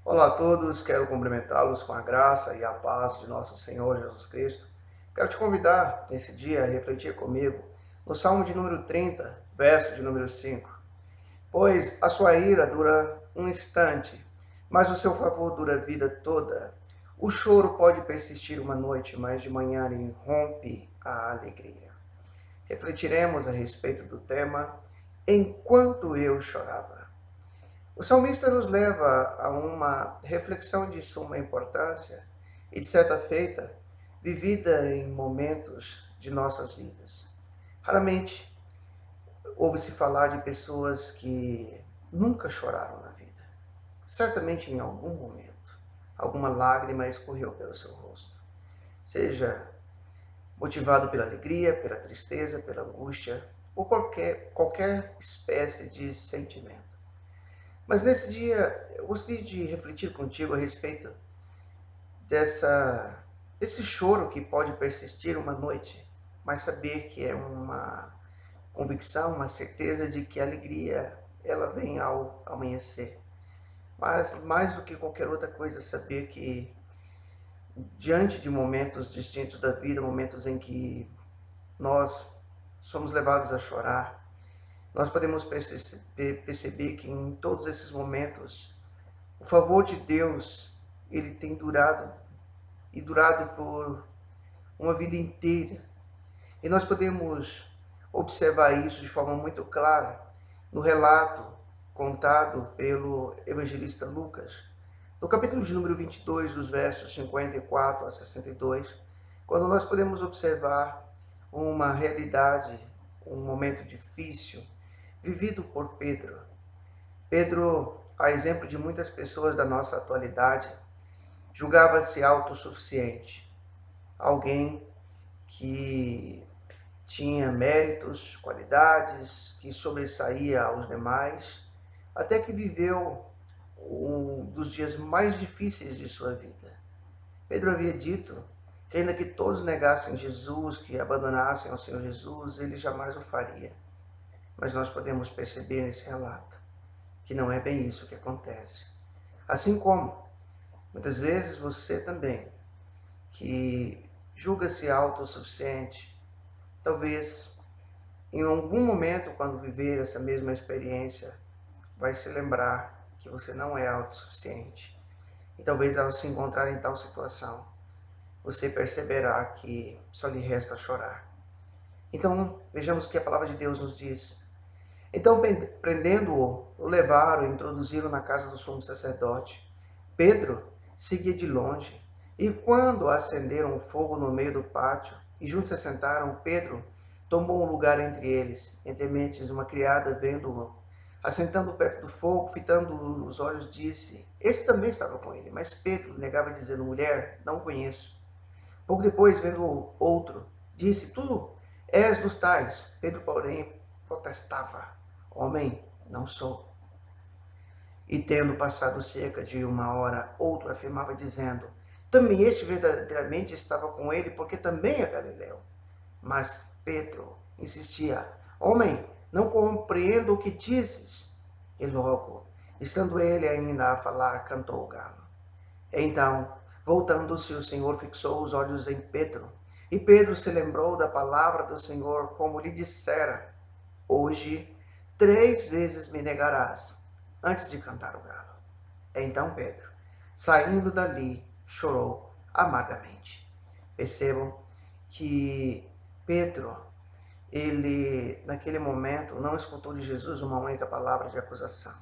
Olá a todos, quero cumprimentá-los com a graça e a paz de nosso Senhor Jesus Cristo. Quero te convidar nesse dia a refletir comigo no Salmo de número 30, verso de número 5. Pois a sua ira dura um instante, mas o seu favor dura a vida toda. O choro pode persistir uma noite, mas de manhã irrompe a alegria. Refletiremos a respeito do tema Enquanto eu chorava. O salmista nos leva a uma reflexão de suma importância e, de certa feita, vivida em momentos de nossas vidas. Raramente ouve-se falar de pessoas que nunca choraram na vida. Certamente em algum momento, alguma lágrima escorreu pelo seu rosto. Seja motivado pela alegria, pela tristeza, pela angústia ou qualquer espécie de sentimento. Mas nesse dia, eu gostaria de refletir contigo a respeito desse choro que pode persistir uma noite, mas saber que é uma convicção, uma certeza de que a alegria, ela vem ao amanhecer. Mas mais do que qualquer outra coisa, saber que diante de momentos distintos da vida, momentos em que nós somos levados a chorar, nós podemos perceber que em todos esses momentos, o favor de Deus, ele tem durado por uma vida inteira. E nós podemos observar isso de forma muito clara no relato contado pelo evangelista Lucas, no capítulo de número 22, dos versos 54 a 62, quando nós podemos observar uma realidade, um momento difícil, vivido por Pedro. Pedro, a exemplo de muitas pessoas da nossa atualidade, julgava-se autossuficiente, alguém que tinha méritos, qualidades, que sobressaía aos demais, até que viveu um dos dias mais difíceis de sua vida. Pedro havia dito que ainda que todos negassem Jesus, que abandonassem ao Senhor Jesus, ele jamais o faria. Mas nós podemos perceber nesse relato que não é bem isso que acontece. Assim como, muitas vezes você também, que julga-se autossuficiente, talvez em algum momento, quando viver essa mesma experiência, vai se lembrar que você não é autossuficiente. E talvez ao se encontrar em tal situação, você perceberá que só lhe resta chorar. Então, vejamos o que a palavra de Deus nos diz. Então, prendendo-o, o levaram e introduziram na casa do sumo sacerdote. Pedro seguia de longe, e quando acenderam o fogo no meio do pátio, e juntos se sentaram, Pedro tomou um lugar entre eles. Entre mentes, uma criada, vendo-o, assentando perto do fogo, fitando os olhos, disse: Esse também estava com ele. Mas Pedro negava, dizendo: Mulher, não o conheço. Pouco depois, vendo outro, disse: Tu és dos tais. Pedro, porém, protestava: Homem, não sou. E tendo passado cerca de uma hora, outro afirmava, dizendo: Também este verdadeiramente estava com ele, porque também é galileu. Mas Pedro insistia: Homem, não compreendo o que dizes. E logo, estando ele ainda a falar, cantou o galo. Então, voltando-se, o Senhor fixou os olhos em Pedro. E Pedro se lembrou da palavra do Senhor, como lhe dissera: Hoje 3 vezes me negarás, antes de cantar o galo. Então Pedro, saindo dali, chorou amargamente. Percebam que Pedro, ele, naquele momento, não escutou de Jesus uma única palavra de acusação.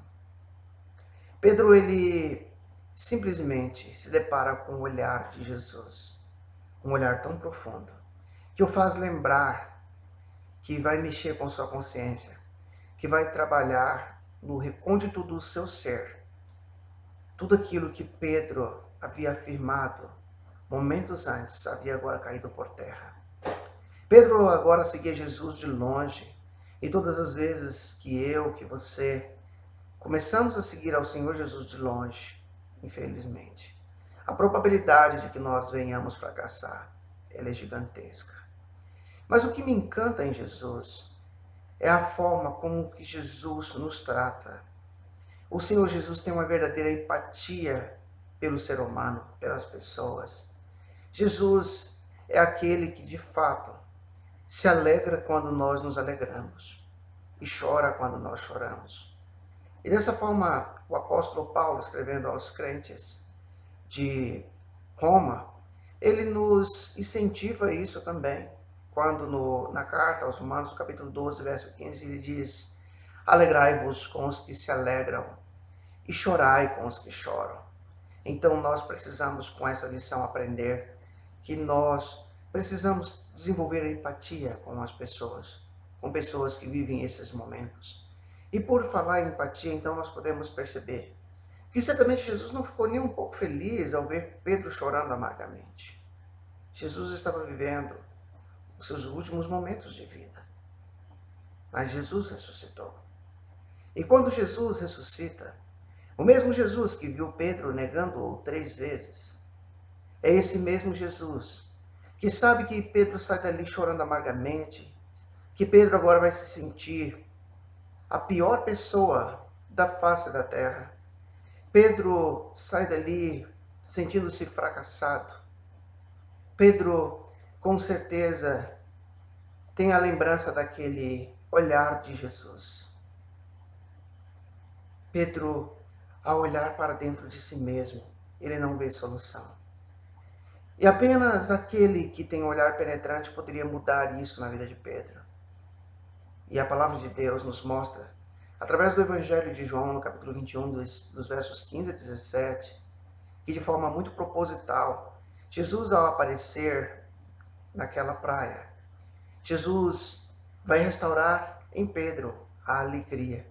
Pedro, ele simplesmente se depara com o olhar de Jesus, um olhar tão profundo, que o faz lembrar que vai mexer com sua consciência, que vai trabalhar no recôndito do seu ser. Tudo aquilo que Pedro havia afirmado momentos antes havia agora caído por terra. Pedro agora seguia Jesus de longe, e todas as vezes que você começamos a seguir ao Senhor Jesus de longe, infelizmente, a probabilidade de que nós venhamos fracassar, ela é gigantesca. Mas o que me encanta em Jesus é a forma como que Jesus nos trata. O Senhor Jesus tem uma verdadeira empatia pelo ser humano, pelas pessoas. Jesus é aquele que, de fato, se alegra quando nós nos alegramos e chora quando nós choramos. E dessa forma, o apóstolo Paulo, escrevendo aos crentes de Roma, ele nos incentiva a isso também. Quando na carta aos Romanos, no capítulo 12, verso 15, ele diz: alegrai-vos com os que se alegram e chorai com os que choram. Então nós precisamos com essa lição aprender que nós precisamos desenvolver a empatia com as pessoas, com pessoas que vivem esses momentos. E por falar em empatia, então nós podemos perceber que certamente Jesus não ficou nem um pouco feliz ao ver Pedro chorando amargamente. Jesus estava vivendo os seus últimos momentos de vida. Mas Jesus ressuscitou. E quando Jesus ressuscita, o mesmo Jesus que viu Pedro negando-o 3 vezes, é esse mesmo Jesus que sabe que Pedro sai dali chorando amargamente, que Pedro agora vai se sentir a pior pessoa da face da terra. Pedro sai dali sentindo-se fracassado. Pedro, com certeza, tem a lembrança daquele olhar de Jesus. Pedro, ao olhar para dentro de si mesmo, ele não vê solução. E apenas aquele que tem um olhar penetrante poderia mudar isso na vida de Pedro. E a palavra de Deus nos mostra, através do Evangelho de João, no capítulo 21, dos versos 15 a 17, que de forma muito proposital, Jesus, ao aparecer naquela praia, Jesus vai restaurar em Pedro a alegria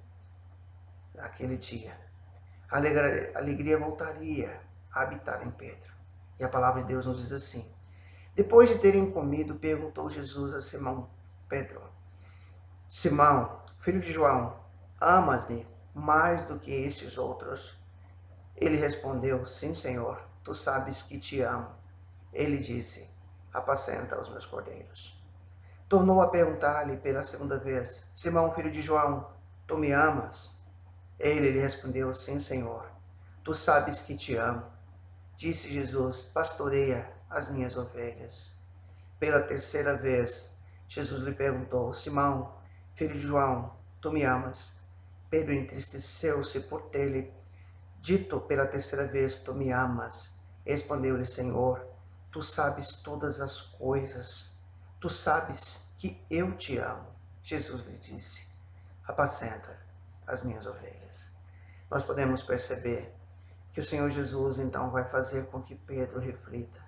naquele dia. A alegria voltaria a habitar em Pedro. E a palavra de Deus nos diz assim: depois de terem comido, perguntou Jesus a Simão Pedro: Simão, filho de João, amas-me mais do que estes outros? Ele respondeu: sim, Senhor, tu sabes que te amo. Ele disse: apacenta os meus cordeiros. Tornou a perguntar-lhe pela segunda vez: Simão, filho de João, tu me amas? Ele lhe respondeu: sim, Senhor, tu sabes que te amo. Disse Jesus: pastoreia as minhas ovelhas. Pela terceira vez, Jesus lhe perguntou: Simão, filho de João, tu me amas? Pedro entristeceu-se por ter-lhe dito pela terceira vez: tu me amas. Respondeu-lhe: Senhor, tu sabes todas as coisas. Tu sabes que eu te amo. Jesus lhe disse: apacenta as minhas ovelhas. Nós podemos perceber que o Senhor Jesus então vai fazer com que Pedro reflita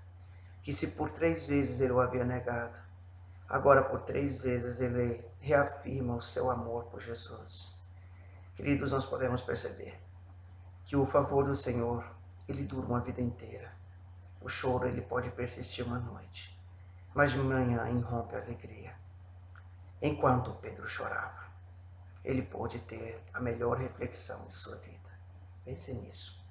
que se por 3 vezes ele o havia negado, agora por 3 vezes ele reafirma o seu amor por Jesus. Queridos, nós podemos perceber que o favor do Senhor, ele dura uma vida inteira. O choro, ele pode persistir uma noite, mas de manhã irrompe a alegria. Enquanto Pedro chorava, ele pôde ter a melhor reflexão de sua vida. Pense nisso.